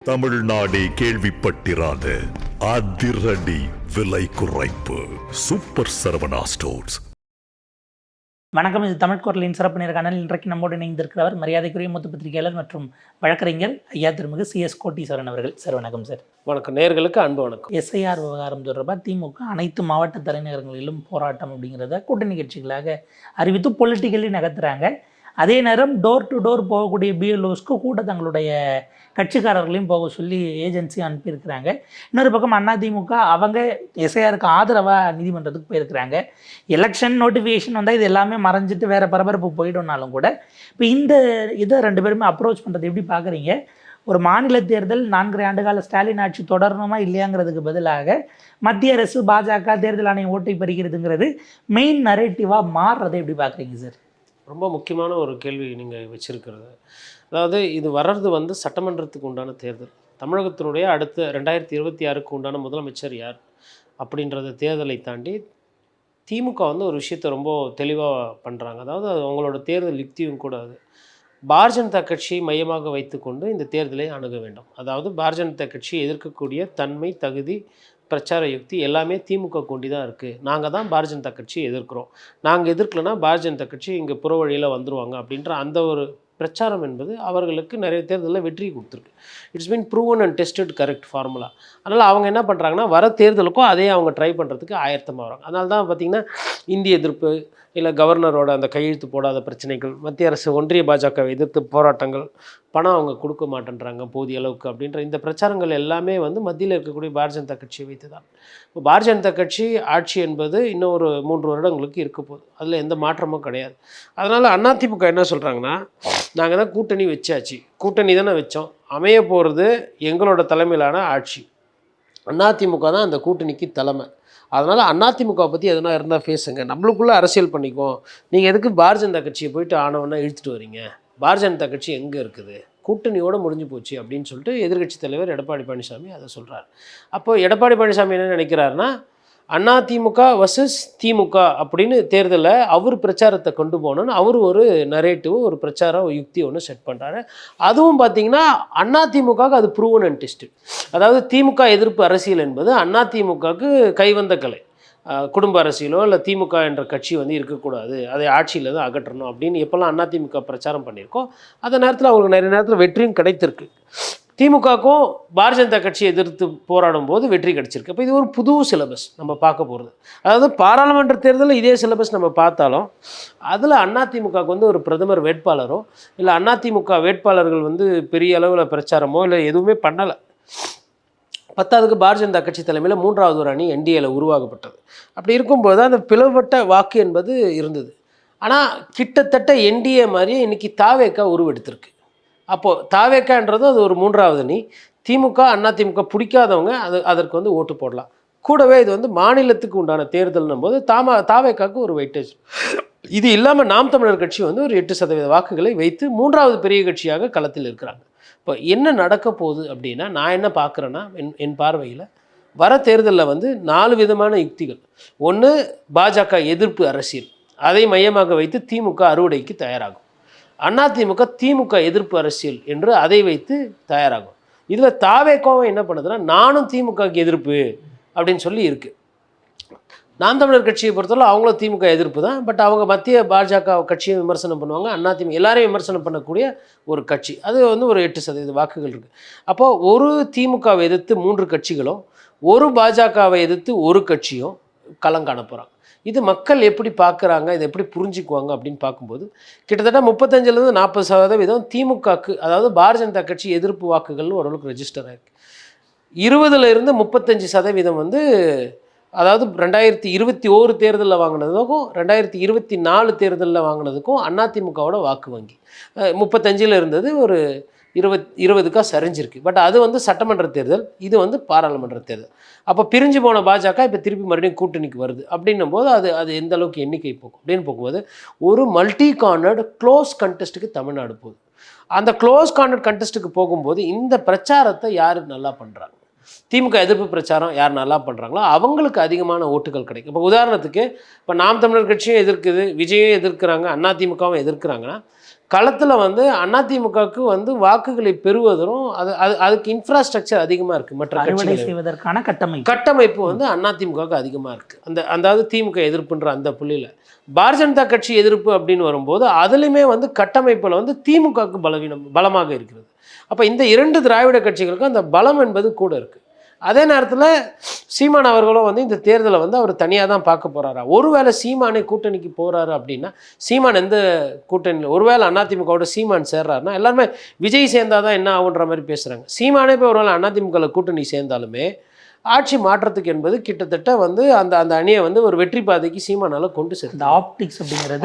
தமிழ்நாடே கேள்விப்பட்டிராத அதிரடி விலை குறைப்பு சூப்பர் சரவணா ஸ்டோர்ஸ். வணக்கம். இது தமிழ் குரலின் சிறப்பு நேர்காணல். இன்றைக்கு நம்மோடு இணைந்திருக்கிறவர் மரியாதைக்குரிய மூத்த பத்திரிகையாளர் மற்றும் வழக்கறிஞர் ஐயா திருமிகு CS கோட்டீஸ்வரன் அவர்கள். சார் வணக்கம். சார் வணக்கம். நேயர்களுக்கு அன்பு வணக்கம். SIR விவகாரம் தொடர்பாக திமுக அனைத்து மாவட்ட தலைநகரங்களிலும் போராட்டம் அப்படிங்கிறத கூட்டணி கட்சிகளாக அறிவித்து பொலிட்டிக்கலி நகர்த்துறாங்க. அதே நேரம் டோர் டு டோர் போகக்கூடிய BLOஸ்க்கு கூட தங்களுடைய கட்சிக்காரர்களையும் போக சொல்லி ஏஜென்சி அனுப்பியிருக்கிறாங்க. இன்னொரு பக்கம் அதிமுக அவங்க SIRக்கு ஆதரவாக நீதிமன்றத்துக்கு போயிருக்கிறாங்க. எலெக்ஷன் நோட்டிஃபிகேஷன் வந்தால் இது எல்லாமே மறைஞ்சிட்டு வேறு பரபரப்பு போயிடும்னாலும் கூட இப்போ இதை ரெண்டு பேருமே அப்ரோச் பண்ணுறது எப்படி பார்க்குறீங்க? ஒரு மாநில தேர்தல் 4 ஆண்டுகால ஸ்டாலின் ஆட்சி தொடரணுமா இல்லையாங்கிறதுக்கு பதிலாக மத்திய அரசு பாஜக தேர்தல் ஆணையம் ஓட்டை பறிக்கிறதுங்கிறது மெயின் நரேட்டிவாக மாறுறதை எப்படி பார்க்குறீங்க சார்? ரொம்ப முக்கியமான ஒரு கேள்வி நீங்கள் வச்சுருக்கிறது. அதாவது இது வர்றது சட்டமன்றத்துக்கு உண்டான தேர்தல். தமிழகத்தினுடைய அடுத்த 2026க்கு உண்டான முதலமைச்சர் யார் அப்படின்றத தேர்தலை தாண்டி திமுக ஒரு விஷயத்தை ரொம்ப தெளிவாக பண்ணுறாங்க. அதாவது அவங்களோட தேர்தல் யுக்தியும் கூட அது பாரதிய ஜனதா கட்சியை மையமாக வைத்துக்கொண்டு இந்த தேர்தலை அணுக வேண்டும். அதாவது பாரதிய ஜனதா கட்சியை எதிர்க்கக்கூடிய தன்மை, தகுதி, பிரச்சார யுக்தி எல்லாமே திமுக கொண்டு தான் இருக்குது. நாங்கள் தான் பாரதிய ஜனதா கட்சியை எதிர்க்கிறோம். நாங்கள் எதிர்க்கலைன்னா பாரதிய ஜனதா கட்சி இங்கே புற வழியில் வந்துடுவாங்க அப்படின்ற அந்த ஒரு பிரச்சாரம் என்பது அவர்களுக்கு நிறைய தேர்தலில் வெற்றி கொடுத்துருக்கு. It's been proven and tested correct formula. அதனால் அவங்க என்ன பண்ணுறாங்கன்னா வர தேர்தலுக்கும் அதே அவங்க ட்ரை பண்ணுறதுக்கு ஆயத்தமாக வராங்க. அதனால தான் பார்த்திங்கன்னா இந்திய எதிர்ப்பு, இல்லை கவர்னரோட அந்த கையெழுத்து போடாத பிரச்சனைகள், மத்திய அரசு ஒன்றிய பாஜகவை எதிர்த்து போராட்டங்கள், பணம் அவங்க கொடுக்க மாட்டேன்றாங்க போதிய அளவுக்கு அப்படின்ற இந்த பிரச்சாரங்கள் எல்லாமே மத்தியில் இருக்கக்கூடிய பாரதிய ஜனதா கட்சியை வைத்து தான். இப்போ பாரதிய ஜனதா கட்சி ஆட்சி என்பது இன்னும் ஒரு 3 வருடங்களுக்கு இருக்க போகுது. அதில் எந்த மாற்றமும் கிடையாது. அதனால் அதிமுக என்ன சொல்கிறாங்கன்னா, நாங்கள் தான் கூட்டணி வச்சாச்சு, கூட்டணி தானே வச்சோம், அமைய போகிறது எங்களோட தலைமையிலான ஆட்சி, அதிமுக தான் அந்த கூட்டணிக்கு தலைமை. அதனால் அதிமுக பற்றி எதனா இருந்தால் பேசுங்க, நம்மளுக்குள்ளே அரசியல் பண்ணிக்குவோம். நீங்கள் எதுக்கு பாரதிய ஜனதா கட்சியை போயிட்டு ஆனவொன்னா இழுத்துட்டு வரீங்க? பாரதிய ஜனதா கட்சி எங்கே இருக்குது? கூட்டணியோடு முடிஞ்சு போச்சு அப்படின்னு சொல்லிட்டு எதிர்க்கட்சி தலைவர் எடப்பாடி பழனிசாமி அதை சொல்கிறார். அப்போ எடப்பாடி பழனிசாமி என்ன நினைக்கிறாருன்னா, அதிமுக வர்சஸ் திமுக அப்படின்னு தேர்தலில் அவர் பிரச்சாரத்தை கொண்டு போகணுன்னு அவர் ஒரு நரேட்டிவ், ஒரு பிரச்சார யுக்தி ஒன்று செட் பண்ணுறாரு. அதுவும் பார்த்திங்கன்னா அதிமுகவுக்கு அது ப்ரூவன் அண்ட் டெஸ்டட். அதாவது திமுக எதிர்ப்பு அரசியல் என்பது அதிமுகவுக்கு கைவந்த கலை. குடும்ப அரசியலோ இல்லை திமுக என்ற கட்சி இருக்கக்கூடாது, அதை ஆட்சியில் தான் அகற்றணும் அப்படின்னு எப்போல்லாம் அதிமுக பிரச்சாரம் பண்ணியிருக்கோம் அந்த நேரத்தில் அவங்களுக்கு நிறைய நேரத்தில் வெற்றியும் கிடைத்திருக்கு. திமுகவுக்கும் பாரதிய ஜனதா கட்சியை எதிர்த்து போராடும் போது வெற்றி கிடைச்சிருக்கு. அப்போ இது ஒரு புது சிலபஸ் நம்ம பார்க்க போகிறது. அதாவது பாராளுமன்ற தேர்தலில் இதே சிலபஸ் நம்ம பார்த்தாலும் அதில் அதிமுகவுக்கு ஒரு பிரதமர் வேட்பாளரோ இல்லை அதிமுக வேட்பாளர்கள் பெரிய அளவில் பிரச்சாரமோ இல்லை எதுவுமே பண்ணலை. 10க்கு பாரதிய ஜனதா கட்சி தலைமையில் 3வது ஒரு அணி NDAல உருவாக்கப்பட்டது. அப்படி இருக்கும்போது அந்த பிளவுபட்ட வாக்கு என்பது இருந்தது. ஆனால் கிட்டத்தட்ட NDA மாதிரியே இன்றைக்கி தாவேக்கா உருவெடுத்திருக்கு. அப்போது தாவேக்கான்றது அது ஒரு 3வது அணி. திமுக அதிமுக பிடிக்காதவங்க அதற்கு ஓட்டு போடலாம். கூடவே இது மாநிலத்துக்கு உண்டான தேர்தல்னும் போது தாவேக்காவுக்கு ஒரு வெயிட்டேஜ். இது இல்லாமல் நாம் தமிழர் கட்சி ஒரு 8% வாக்குகளை வைத்து 3வது பெரிய கட்சியாக களத்தில் இருக்கிறாங்க. இப்போ என்ன நடக்க போகுது அப்படின்னா, நான் என்ன பார்க்குறேன்னா, என் பார்வையில் வர தேர்தலில் 4 விதமான யுக்திகள். ஒன்று, பாஜக எதிர்ப்பு அரசியல், அதை மையமாக வைத்து திமுக அறுவடைக்கு தயாராகும். அதிமுக திமுக எதிர்ப்பு அரசியல் என்று அதை வைத்து தயாராகும். இதில் தாவேக்காவும் என்ன பண்ணுதுன்னா, நானும் திமுகவுக்கு எதிர்ப்பு அப்படின்னு சொல்லி இருக்குது. நாம் தமிழர் கட்சியை பொறுத்தவரை அவங்களும் திமுக எதிர்ப்பு தான். பட் அவங்க மத்திய பாஜக கட்சியை விமர்சனம் பண்ணுவாங்க, அதிமுக எல்லாரையும் விமர்சனம் பண்ணக்கூடிய ஒரு கட்சி. அது ஒரு 8% வாக்குகள் இருக்குது. அப்போது ஒரு திமுகவை எதிர்த்து 3 கட்சிகளும், ஒரு பாஜகவை எதிர்த்து ஒரு கட்சியும் களம் காண போகிறாங்க. இது மக்கள் எப்படி பார்க்குறாங்க, இதை எப்படி புரிஞ்சுக்குவாங்க அப்படின்னு பார்க்கும்போது கிட்டத்தட்ட 35-40% திமுகக்கு, அதாவது பாரதிய ஜனதா கட்சி எதிர்ப்பு வாக்குகள்னு ஓரளவுக்கு ரெஜிஸ்டர் ஆகிருக்கு. 20லிருந்து 35% அதாவது 2021 தேர்தலில் வாங்கினதுக்கும் 2024 தேர்தலில் வாங்கினதுக்கும் அதிமுகவோட வாக்கு வங்கி 35 இருந்தது ஒரு 20க்காக சரிஞ்சிருக்கு. பட் அது சட்டமன்ற தேர்தல், இது பாராளுமன்ற தேர்தல். அப்போ பிரிஞ்சு போன பாஜக இப்போ திருப்பி மறுபடியும் கூட்டணிக்கு வருது அப்படின்னும் போது அது எந்த அளவுக்கு எண்ணிக்கை போகும் அப்படின்னு போகும்போது ஒரு மல்டி கார்னர்டு க்ளோஸ் கண்டெஸ்ட்டுக்கு தமிழ்நாடு போகுது. அந்த க்ளோஸ் கார்னர்ட் கண்டெஸ்ட்டுக்கு போகும்போது இந்த பிரச்சாரத்தை யார் நல்லா பண்ணுறாங்க, திமுக எதிர்ப்பு பிரச்சாரம் யார் நல்லா பண்ணுறாங்களோ அவங்களுக்கு அதிகமான ஓட்டுகள் கிடைக்கும். இப்போ உதாரணத்துக்கு இப்போ நாம் தமிழர் கட்சியும் எதிர்க்குது, விஜயும் எதிர்க்கிறாங்க, அதிமுகவும் எதிர்க்கிறாங்கன்னா களத்தில் வந்து அதிமுகவுக்கு வந்து வாக்குகளை பெறுவதும் அதுக்கு இன்ஃப்ராஸ்ட்ரக்சர் அதிகமாக இருக்குது. மற்ற அறுவடை செய்வதற்கான கட்டமைப்பு வந்து அதிமுகவுக்கு அதிகமாக இருக்குது. அதாவது திமுக எதிர்ப்புன்ற அந்த புள்ளியில் பாரதிய ஜனதா கட்சி எதிர்ப்பு அப்படின்னு வரும்போது அதுலேயுமே வந்து கட்டமைப்பில் வந்து திமுகவுக்கு பலமாக இருக்கிறது. அப்போ இந்த 2 திராவிட கட்சிகளுக்கும் அந்த பலம் என்பது கூட இருக்குது. அதே நேரத்தில் சீமான் அவர்களும் வந்து இந்த தேர்தலை வந்து அவர் தனியாக தான் பார்க்க போகிறாரா? ஒருவேளை சீமானே கூட்டணிக்கு போகிறாரு அப்படின்னா, சீமான் எந்த கூட்டணியில் ஒருவேளை அதிமுகவோட சீமான் சேர்றாருன்னா எல்லாருமே விஜய் சேர்ந்தாதான் என்ன ஆகுன்ற மாதிரி பேசுகிறாங்க. சீமானே போய் ஒருவேளை அதிமுகவில் கூட்டணி சேர்ந்தாலுமே ஆட்சி மாற்றத்துக்கு என்பது கிட்டத்தட்ட வந்து அந்த அந்த அணியை வந்து ஒரு வெற்றி பாதைக்கு சீமானால் கொண்டு சேர்ந்து ஆப்டிக்ஸ் அப்படிங்கிறது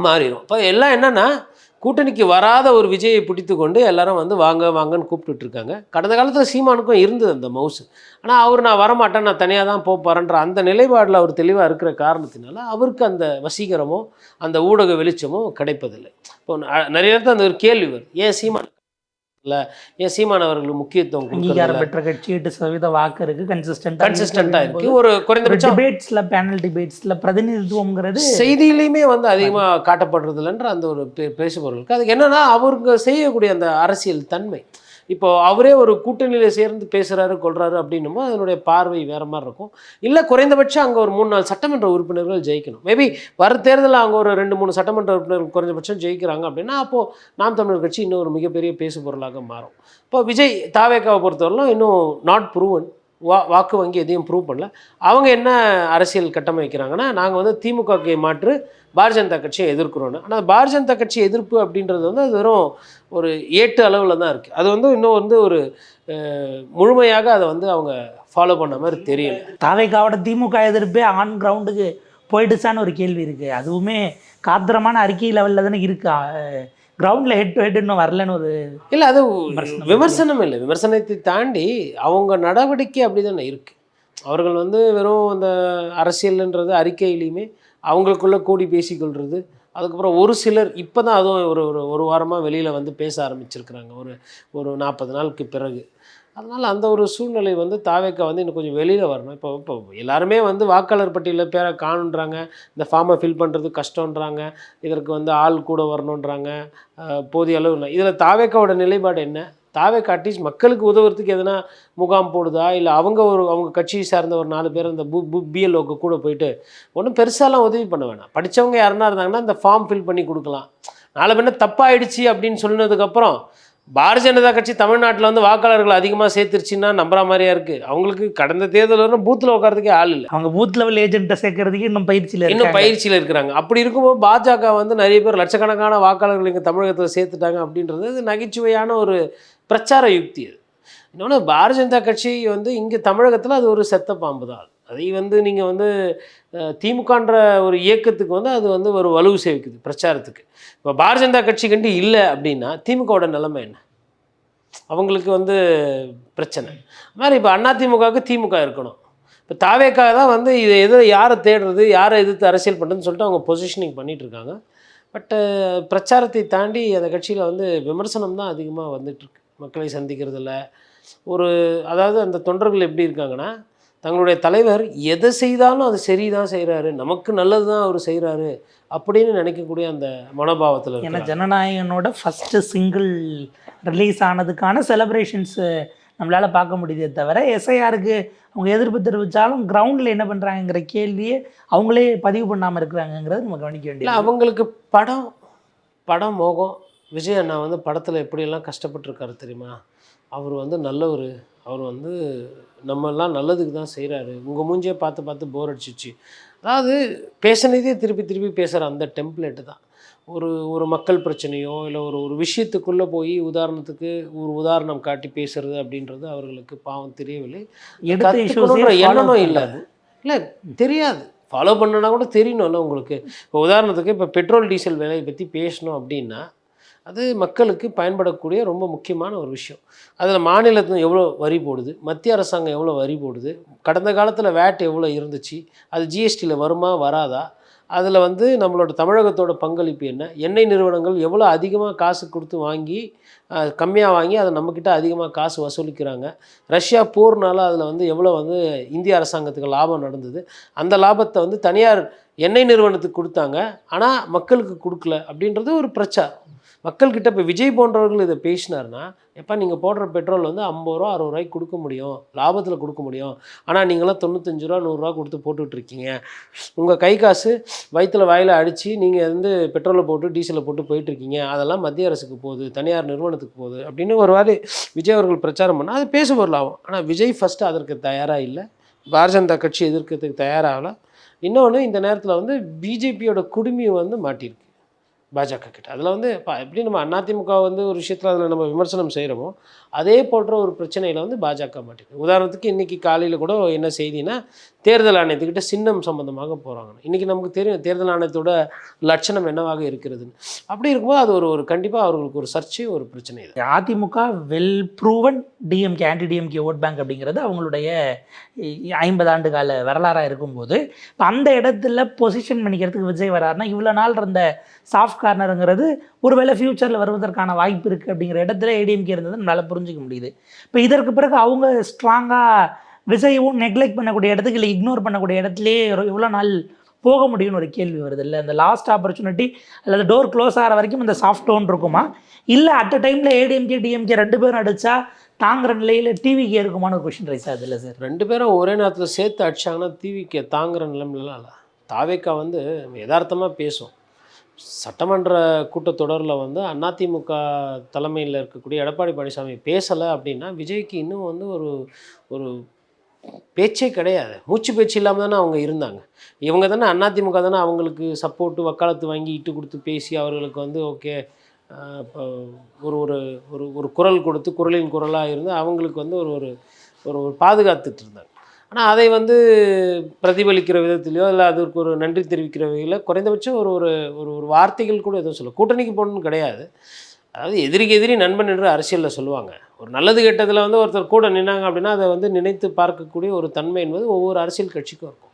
மாறிடும். இப்போ எல்லாம் என்னென்னா கூட்டணிக்கு வராத ஒரு விஜயை பிடித்து கொண்டு எல்லாரும் வந்து வாங்க வாங்கன்னு கூப்பிட்டுட்டு இருக்காங்க. கடந்த காலத்தில் சீமானுக்கும் இருந்தது அந்த மவுசு. ஆனால் அவர் நான் வரமாட்டேன், நான் தனியாக தான் போகிறேன்ற அந்த நிலைப்பாடில் அவர் தெளிவாக இருக்கிற காரணத்தினால அவருக்கு அந்த வசீகரமோ அந்த ஊடக வெளிச்சமோ கிடைப்பதில்லை. இப்போ நிறைய நேரத்தில் அந்த ஒரு கேள்வி வரும், ஏன் சீமான் இல்லை, ஏன் சீமான் அவர்களுக்கு முக்கியத்துவம் அங்கீகாரம் பெற்ற கட்சி 8% வாக்கு இருக்கு, கன்சிஸ்டண்டாக இருக்கு. ஒரு குறைந்தபட்சம் டிபேட்ஸ்ல பேனல் டிபேட்ஸ்ல பிரதிநிதித்துவம்ங்கிறது செய்தியிலையுமே வந்து அதிகமாக காட்டப்படுறது இல்லைன்ற அந்த ஒரு பேசுபொருளுக்கு அதுக்கு என்னன்னா அவருக்கு செய்யக்கூடிய அந்த அரசியல் தன்மை. இப்போ அவரே ஒரு கூட்டணியில் சேர்ந்து பேசுகிறாரு கொள்கிறாரு அப்படின்னும் அதனுடைய பார்வை வேறு மாதிரி இருக்கும். இல்லை குறைந்தபட்சம் அங்கே ஒரு 3-4 சட்டமன்ற உறுப்பினர்கள் ஜெயிக்கணும். மேபி வர தேர்தலில் அங்கே ஒரு 2-3 சட்டமன்ற உறுப்பினர்கள் குறைஞ்சபட்சம் ஜெயிக்கிறாங்க அப்படின்னா அப்போது நாம் தமிழர் கட்சி இன்னும் ஒரு மிகப்பெரிய பேசு பொருளாக மாறும். இப்போ விஜய் தாவேக்காவை பொறுத்தவரையிலும் இன்னும் நாட் ப்ரூவன், வாக்கு வங்கி எதையும் ப்ரூவ் பண்ணல. அவங்க என்ன அரசியல் கட்டமைக்கிறாங்கன்னா, நாங்கள் வந்து திமுகவை மாற்று பாரதிய ஜனதா கட்சியை எதிர்க்கிறோன்னு. ஆனால் பாரதிய ஜனதா கட்சி எதிர்ப்பு அப்படின்றது வந்து அது வெறும் ஒரு ஏட்டு அளவில் தான் இருக்குது. அது வந்து இன்னும் வந்து ஒரு முழுமையாக அதை வந்து அவங்க ஃபாலோ பண்ண மாதிரி தெரியல. தாவேக்காவோட திமுக எதிர்ப்பே ஆன் கிரவுண்டுக்கு போயிடுச்சான்னு ஒரு கேள்வி இருக்குது. அதுவுமே காத்திரமான அறிக்கை லெவலில் தானே இருக்கா, கிரவுண்டில் ஹெட் டு ஹெட் இன்னும் வரலன்னு ஒரு இல்லை. அது விமர்சனம் இல்லை, விமர்சனத்தை தாண்டி அவங்க நடவடிக்கை அப்படி தானே இருக்குது. அவர்கள் வந்து வெறும் அந்த அரசியல்ன்றது அறிக்கையிலையுமே அவங்களுக்குள்ளே கூடி பேசிக்கொள்வது. அதுக்கப்புறம் ஒரு சிலர் இப்போ தான் அதுவும் ஒரு வாரமாக வெளியில் வந்து பேச ஆரம்பிச்சிருக்கிறாங்க, ஒரு 40 நாளுக்கு பிறகு. அதனால் அந்த ஒரு சூழ்நிலை வந்து தாவேக்கா வந்து இன்னும் கொஞ்சம் வெளியில் வரணும். இப்போ எல்லாருமே வந்து வாக்காளர் பட்டியலில் பேரை காணுன்றாங்க, இந்த ஃபார்மை ஃபில் பண்ணுறது கஷ்டன்றாங்க, இதற்கு வந்து ஆள் கூட வரணுன்றாங்க, போதிய அளவு இல்லை. இதில் தாவேக்காவோட நிலைப்பாடு என்ன? தாவேக்கா அட்லீஸ்ட் மக்களுக்கு உதவுறதுக்கு எதனா முகாம் போடுதா, இல்லை அவங்க கட்சியை சார்ந்த ஒரு 4 பேர் அந்த பிஎல்ஓக்கு கூட போயிட்டு ஒன்றும் பெருசாலாம் உதவி பண்ண வேணாம். படித்தவங்க யாருன்னா இருந்தாங்கன்னா இந்த ஃபார்ம் ஃபில் பண்ணி கொடுக்கலாம். நாளை பின்ன தப்பாயிடுச்சு அப்படின்னு சொன்னதுக்கப்புறம் பாரதிய ஜனதா கட்சி தமிழ்நாட்டில் வந்து வாக்காளர்கள் அதிகமாக சேர்த்துருச்சுன்னா நம்புற மாதிரியா இருக்குது. அவங்களுக்கு கடந்த தேர்தல் வரும் பூத்தில் உட்காரதுக்கே ஆள் இல்லை. அவங்க பூத் லெவல் ஏஜென்ட்டை சேர்க்கறதுக்கு இன்னும் பயிற்சியில் இருக்கிறாங்க. அப்படி இருக்கும்போது பாஜக வந்து நிறைய பேர் லட்சக்கணக்கான வாக்காளர்கள் இங்கே தமிழகத்தில் சேர்த்துட்டாங்க அப்படின்றது நகைச்சுவையான ஒரு பிரச்சார யுக்தி. அது இன்னொன்று, பாரதிய ஜனதா கட்சி வந்து இங்கே தமிழகத்தில் அது ஒரு செத்த பாம்பு தான். அதை வந்து நீங்கள் வந்து திமுகன்ற ஒரு இயக்கத்துக்கு வந்து அது வந்து ஒரு வலுவு சேர்க்குது பிரச்சாரத்துக்கு. இப்போ பாரதிய ஜனதா கட்சி கண்டு இல்லை அப்படின்னா திமுகவோட நிலைமை என்ன? அவங்களுக்கு வந்து பிரச்சனை. அது மாதிரி இப்போ அதிமுகவுக்கு திமுக இருக்கணும். இப்போ தாவேக்காக தான் வந்து இதை யாரை தேடுறது, யாரை எதிர்த்து அரசியல் பண்ணுறதுன்னு சொல்லிட்டு அவங்க பொசிஷனிங் பண்ணிகிட்டு இருக்காங்க. பட்டு பிரச்சாரத்தை தாண்டி அந்த கட்சியில் வந்து விமர்சனம் தான் அதிகமாக வந்துட்டுருக்கு. மக்களை சந்திக்கிறதில்ல அதாவது அந்த தொண்டர்கள் எப்படி இருக்காங்கன்னா, தங்களுடைய தலைவர் எதை செய்தாலும் அது சரி தான் செய்கிறாரு, நமக்கு நல்லது தான் அவர் செய்கிறாரு அப்படின்னு நினைக்கக்கூடிய அந்த மனோபாவத்தில். ஏன்னா ஜனநாயகனோட ஃபஸ்ட்டு சிங்கிள் ரிலீஸ் ஆனதுக்கான செலிப்ரேஷன்ஸு நம்மளால் பார்க்க முடியுதே தவிர எஸ்ஐஆருக்கு அவங்க எதிர்ப்பு தெரிவித்தாலும் கிரவுண்டில் என்ன பண்ணுறாங்கிற கேள்வியே அவங்களே பதிவு பண்ணாமல் இருக்கிறாங்கங்கிறது நம்ம கவனிக்க வேண்டியது. அவங்களுக்கு படம் மோகம். விஜய் அண்ணா வந்து படத்தில் எப்படியெல்லாம் கஷ்டப்பட்டுருக்காரு தெரியுமா? அவர் வந்து நல்லவர், அவர் வந்து நம்மெல்லாம் நல்லதுக்கு தான் செய்கிறாரு, உங்கள் மூஞ்சியை பார்த்து போர் அடிச்சிச்சு. அதாவது பேசினதே திருப்பி பேசுகிற அந்த டெம்ப்ளேட்டு தான். ஒரு மக்கள் பிரச்சனையோ இல்லை ஒரு விஷயத்துக்குள்ளே போய் உதாரணத்துக்கு ஒரு உதாரணம் காட்டி பேசுறது அப்படின்றது அவர்களுக்கு பாவம் தெரியவில்லை. எண்ணனும் இல்லை தெரியாது. ஃபாலோ பண்ணனா கூட தெரியணும்ல உங்களுக்கு. இப்போ உதாரணத்துக்கு இப்போ பெட்ரோல் டீசல் விலையை பற்றி பேசணும் அப்படின்னா அது மக்களுக்கு பயன்படக்கூடிய ரொம்ப முக்கியமான ஒரு விஷயம். அதில் மாநிலத்தில் எவ்வளோ வரி போடுது, மத்திய அரசாங்கம் எவ்வளோ வரி போடுது, கடந்த காலத்தில் வேட் எவ்வளோ இருந்துச்சு, அது ஜிஎஸ்டியில் வருமா வராதா, அதில் வந்து நம்மளோட தமிழகத்தோட பங்களிப்பு என்ன, எண்ணெய் நிறுவனங்கள் எவ்வளோ அதிகமாக காசு கொடுத்து வாங்கி கம்மியாக வாங்கி அதை நம்மக்கிட்ட அதிகமாக காசு வசூலிக்கிறாங்க, ரஷ்யா போர்னால அதில் வந்து எவ்வளோ வந்து இந்திய அரசாங்கத்துக்கு லாபம் நடந்தது, அந்த லாபத்தை வந்து தனியார் எண்ணெய் நிறுவனத்துக்கு கொடுத்தாங்க, ஆனால் மக்களுக்கு கொடுக்கல அப்படின்றது ஒரு பிரச்சாரம். மக்கள்கிட்ட இப்போ விஜய் போன்றவர்கள் இதை பேசினார்னா, எப்போ நீங்கள் போடுற பெட்ரோல் வந்து 50 ரூபா 60 ரூபாய்க்கு கொடுக்க முடியும், லாபத்தில் கொடுக்க முடியும், ஆனால் நீங்களாம் 95 ரூபா 100 ரூபா கொடுத்து போட்டுட்ருக்கீங்க, உங்கள் கை காசு வயிற்றில் வாயில் அடித்து நீங்கள் வந்து பெட்ரோலை போட்டு டீசலை போட்டு போயிட்டுருக்கீங்க, அதெல்லாம் மத்திய அரசுக்கு போகுது, தனியார் நிறுவனத்துக்கு போகுது அப்படின்னு ஒரு வாரி விஜய் அவர்கள் பிரச்சாரம் பண்ணால் அது பேச பொருளாகும். ஆனால் விஜய் ஃபஸ்ட்டு அதற்கு தயாராக இல்லை, பாரதிய ஜனதா கட்சி எதிர்க்கிறதுக்கு தயாராகல. இன்னொன்று, இந்த நேரத்தில் வந்து பிஜேபியோட குடுமி வந்து மாட்டியிருக்கு பாஜக கிட்ட. அதில் வந்து எப்படி நம்ம அதிமுக வந்து ஒரு விஷயத்தில் அதில் நம்ம விமர்சனம் செய்கிறோமோ, அதே போன்ற ஒரு பிரச்சனையில் வந்து பாஜக மாட்டிருக்கு. உதாரணத்துக்கு இன்றைக்கி காலையில் கூட என்ன செய்தினா, தேர்தல் ஆணையத்துக்கிட்ட சின்னம் சம்பந்தமாக போகிறாங்க. இன்றைக்கி நமக்கு தெரியும் தேர்தல் ஆணையத்தோட லட்சணம் என்னவாக இருக்கிறதுன்னு. அப்படி இருக்கும்போது அது ஒரு கண்டிப்பாக அவர்களுக்கு ஒரு சர்ச்சை, ஒரு பிரச்சனை. இது AIADMK well proven DMK anti DMK vote bank அப்படிங்கிறது அவங்களுடைய 50 ஆண்டு கால வரலாறாக இருக்கும்போது, இப்போ அந்த இடத்துல பொசிஷன் பண்ணிக்கிறதுக்கு விஜய் வராருன்னா, இவ்வளோ நாள் இருந்த சாஃப்ட் கார்னருங்கிறது ஒருவேளை ஃப்யூச்சரில் வருவதற்கான வாய்ப்பு இருக்குது அப்படிங்கிற இடத்துல ஏடிஎம்கே இருந்தது நம்மளால் புரிஞ்சிக்க முடியுது. இப்போ இதற்கு பிறகு அவங்க ஸ்ட்ராங்காக விஜயவும் நெக்லெக்ட் பண்ணக்கூடிய இடத்துக்கு இல்லை இக்னோர் பண்ணக்கூடிய இடத்துலேயே எவ்வளோ நாள் போக முடியும்னு ஒரு கேள்வி வருது. இல்லை இந்த லாஸ்ட் ஆப்பர்ச்சுனிட்டி அல்லது டோர் க்ளோஸ் ஆகிற வரைக்கும் இந்த சாஃப்ட் டோன் இருக்குமா, இல்லை அட் அ டைமில் ஏடிஎம்கே டிஎம்கே 2 பேரும் அடித்தா தாங்குற நிலையில் டிவிக்கே இருக்குமான்னு ஒரு கொஷின் ரைஸ் ஆகுது. இல்லை சார், 2 பேரும் ஒரே நேரத்தில் சேர்த்து அடிச்சாங்கன்னா டிவிக்கே தாங்குற நிலைமையிலாம் இல்லை. தாவேக்கா வந்து யதார்த்தமாக பேசும். சட்டமன்ற கூட்டத்தொடரில் வந்து அதிமுக தலைமையில் இருக்கக்கூடிய எடப்பாடி பழனிசாமி பேசலை அப்படின்னா விஜய்க்கு இன்னும் வந்து ஒரு பேச்சே கிடையாது. மூச்சு பேச்சு இல்லாமல் தானே அவங்க இருந்தாங்க. இவங்க தானே அதிமுக தானே அவங்களுக்கு சப்போர்ட்டு வக்காலத்து வாங்கி இட்டு கொடுத்து பேசி அவர்களுக்கு வந்து ஓகே ஒரு ஒரு ஒரு குரல் கொடுத்து குரலின் குரலாக இருந்து அவங்களுக்கு வந்து ஒரு பாதுகாத்துட்டு இருந்தாங்க. ஆனால் அதை வந்து பிரதிபலிக்கிற விதத்துலையோ இல்லை அதற்கு ஒரு நன்றி தெரிவிக்கிற வகையில் குறைந்தபட்சம் ஒரு ஒரு வார்த்தைகள் கூட எதுவும் சொல்ல கூட்டணிக்கு போகணுன்னு கிடையாது. அதாவது எதிரிக்கு எதிரி நண்பன் என்று அரசியலில் சொல்லுவாங்க. ஒரு நல்லது கெட்டதில் வந்து ஒருத்தர் கூட நின்னாங்க அப்படின்னா அதை வந்து நினைத்து பார்க்கக்கூடிய ஒரு தன்மை என்பது ஒவ்வொரு அரசியல் கட்சிக்கும் இருக்கும்.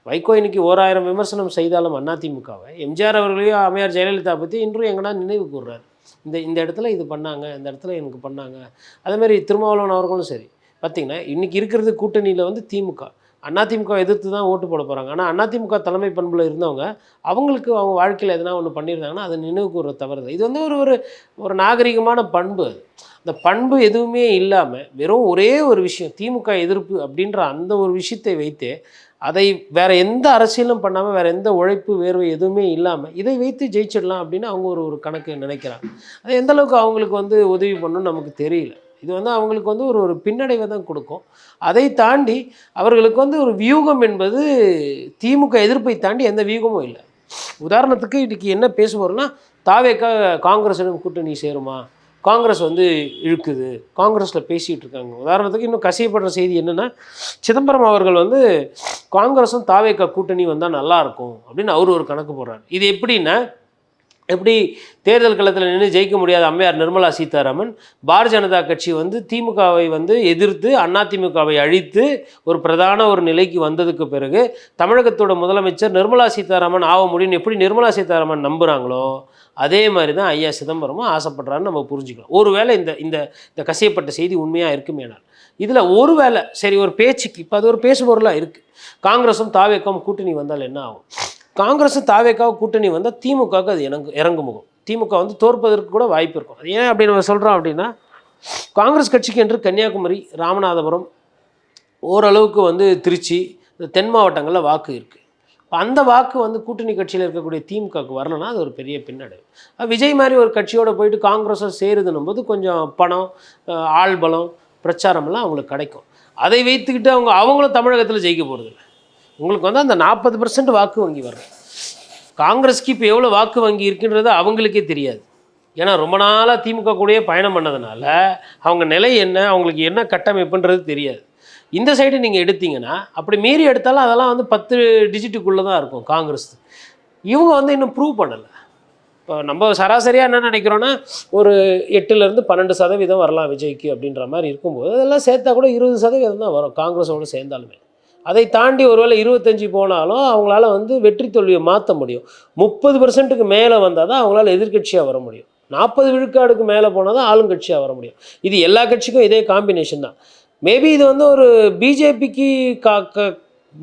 வைகோ இன்னைக்கு 1000 விமர்சனம் செய்தாலும் அதிமுகவை, எம்ஜிஆர் அவர்களையும் அம்மையார் ஜெயலலிதா பற்றி இன்றும் எங்கன்னா நினைவு கூர்றாரு. இந்த இடத்துல இது பண்ணாங்க, இந்த இடத்துல எனக்கு பண்ணாங்க. அதேமாதிரி திருமாவளவன் அவர்களும் சரி. பார்த்திங்கன்னா இன்றைக்கி இருக்கிறது கூட்டணியில் வந்து திமுக, அதிமுக எதிர்த்து தான் ஓட்டு போட போகிறாங்க. ஆனால் அதிமுக தலைமை பண்பில் இருந்தவங்க அவங்களுக்கு அவங்க வாழ்க்கையில் எதனா ஒன்று பண்ணியிருந்தாங்கன்னா அதை நினைவு கூற தவறுது. இது வந்து ஒரு நாகரிகமான பண்பு. அது அந்த பண்பு எதுவுமே இல்லாமல் வெறும் ஒரே ஒரு விஷயம் திமுக எதிர்ப்பு அப்படின்ற அந்த ஒரு விஷயத்தை வைத்து அதை வேறு எந்த அரசியலும் பண்ணாமல் வேறு எந்த உழைப்பு வேர்வை எதுவுமே இல்லாமல் இதை வைத்து ஜெயிச்சிடலாம் அப்படின்னு அவங்க ஒரு கணக்கு நினைக்கிறாங்க. அது எந்தளவுக்கு அவங்களுக்கு வந்து உதவி பண்ணணும்னு நமக்கு தெரியல. இது வந்து அவங்களுக்கு வந்து ஒரு பின்னடைவை தான் கொடுக்கும். அதை தாண்டி அவர்களுக்கு வந்து ஒரு வியூகம் என்பது திமுக எதிர்ப்பை தாண்டி எந்த வியூகமும் இல்லை. உதாரணத்துக்கு இன்றைக்கி என்ன பேசுவோம்னா, தாவேக்கா காங்கிரஸுடன் கூட்டணி சேருமா, காங்கிரஸ் வந்து இழுக்குது, காங்கிரஸில் பேசிகிட்டு இருக்காங்க. உதாரணத்துக்கு இன்னும் கசியப்படுற செய்தி என்னென்னா, சிதம்பரம் அவர்கள் வந்து காங்கிரஸும் தாவேக்கா கூட்டணி வந்தால் நல்லாயிருக்கும் அப்படின்னு அவர் ஒரு கணக்கு போடுறாரு. இது எப்படின்னா, எப்படி தேர்தல் களத்தில் நின்று ஜெயிக்க முடியாத அம்மையார் நிர்மலா சீதாராமன் பாரதிய ஜனதா கட்சி வந்து திமுகவை வந்து எதிர்த்து அதிமுகவை அழித்து ஒரு பிரதான ஒரு நிலைக்கு வந்ததுக்கு பிறகு தமிழகத்தோட முதலமைச்சர் நிர்மலா சீதாராமன் ஆக முடியும்னு எப்படி நிர்மலா சீதாராமன் நம்புகிறாங்களோ அதே மாதிரி தான் ஐயா சிதம்பரமும் ஆசைப்படுறான்னு நம்ம புரிஞ்சுக்கலாம். ஒருவேளை இந்த கசியப்பட்ட செய்தி உண்மையாக இருக்குமேனால் இதில் ஒருவேளை சரி ஒரு பேச்சுக்கு இப்போ அது ஒரு பேசுபொருளாக இருக்குது. காங்கிரஸும் தாவேக்காவும் கூட்டணி வந்தால் என்ன ஆகும்? காங்கிரஸும் தாவேக்காவும் கூட்டணி வந்தால் திமுகவுக்கு அது இறங்குமுகம். திமுக வந்து தோற்பதற்கு கூட வாய்ப்பு இருக்கும். அது ஏன் அப்படி நம்ம சொல்கிறோம் அப்படின்னா, காங்கிரஸ் கட்சிக்கு என்று கன்னியாகுமரி, ராமநாதபுரம், ஓரளவுக்கு வந்து திருச்சி, இந்த தென் மாவட்டங்களில் வாக்கு இருக்குது. அந்த வாக்கு வந்து கூட்டணி கட்சியில் இருக்கக்கூடிய திமுகவுக்கு வரலன்னா அது ஒரு பெரிய பின்னடைவு. விஜய் மாதிரி ஒரு கட்சியோடு போயிட்டு காங்கிரஸும் சேருதுன்னும் போது கொஞ்சம் பணம், ஆள்பலம், பிரச்சாரமெல்லாம் அவங்களுக்கு கிடைக்கும். அதை வைத்துக்கிட்டு அவங்களும் தமிழகத்தில் ஜெயிக்க போகிறதில்ல. உங்களுக்கு வந்து அந்த 40% வாக்கு வங்கி வரும். காங்கிரஸ்க்கு இப்போ எவ்வளோ வாக்கு வங்கி இருக்குன்றது அவங்களுக்கே தெரியாது. ஏன்னா ரொம்ப நாளாக திமுக கூடயே பயணம் பண்ணதுனால அவங்க நிலை என்ன, அவங்களுக்கு என்ன கட்டமைப்புன்றது தெரியாது. இந்த சைடு நீங்கள் எடுத்தீங்கன்னா அப்படி மீறி எடுத்தாலும் அதெல்லாம் வந்து 10 டிஜிட்டுக்குள்ளே தான் இருக்கும் காங்கிரஸ். இவங்க வந்து இன்னும் ப்ரூவ் பண்ணலை. இப்போ நம்ம சராசரியாக என்ன நினைக்கிறோன்னா ஒரு 8லேருந்து 12% வரலாம் விஜய்க்கு அப்படின்ற மாதிரி இருக்கும்போது அதெல்லாம் சேர்த்தா கூட 20% தான் வரும் காங்கிரஸோடு சேர்ந்தாலுமே. அதை தாண்டி ஒருவேளை 25 போனாலும் அவங்களால வந்து வெற்றி தோல்வியை மாற்ற முடியும். 30%க்கு மேலே வந்தால் தான் அவங்களால எதிர்கட்சியாக வர முடியும். 40 விழுக்காடுக்கு மேலே போனால் தான் ஆளுங்கட்சியாக வர முடியும். இது எல்லா கட்சிக்கும் இதே காம்பினேஷன் தான். மேபி இது வந்து ஒரு பிஜேபிக்கு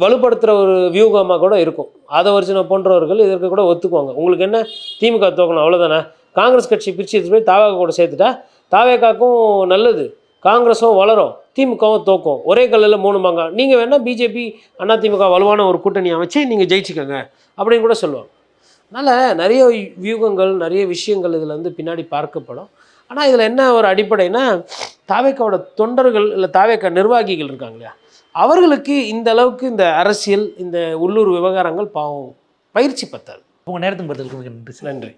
வலுப்படுத்துகிற ஒரு வியூகமாக கூட இருக்கும். ஆதவர்ஜுனா போன்றவர்கள் இதற்கு கூட ஒத்துக்குவாங்க. உங்களுக்கு என்ன திமுக தோக்கணும் அவ்வளோதானே, காங்கிரஸ் கட்சி பிரித்து எடுத்து போய் தாவேகா கூட சேர்த்துட்டா தாவேகாக்கும் நல்லது, காங்கிரஸும் வளரும், திமுகவும் தோக்கும், ஒரே கல்லில் 3 மாங்காய். நீங்கள் வேணால் பிஜேபி அதிமுக வலுவான ஒரு கூட்டணி அமைச்சு நீங்கள் ஜெயிச்சுக்கோங்க அப்படின்னு கூட சொல்லுவாங்க. அதனால் நிறைய வியூகங்கள், நிறைய விஷயங்கள் இதில் வந்து பின்னாடி பார்க்கப்படும். ஆனால் இதில் என்ன ஒரு அடிப்படைனா, தாவேகாவோட தொண்டர்கள் இல்லை தாவேகா நிர்வாகிகள் இருக்காங்க இல்லையா, அவர்களுக்கு இந்த அளவுக்கு இந்த அரசியல், இந்த உள்ளூர் விவகாரங்கள் பாவம் பயிற்சி பத்தாது. உங்கள் நேரத்துக்கு பதில் நன்றி.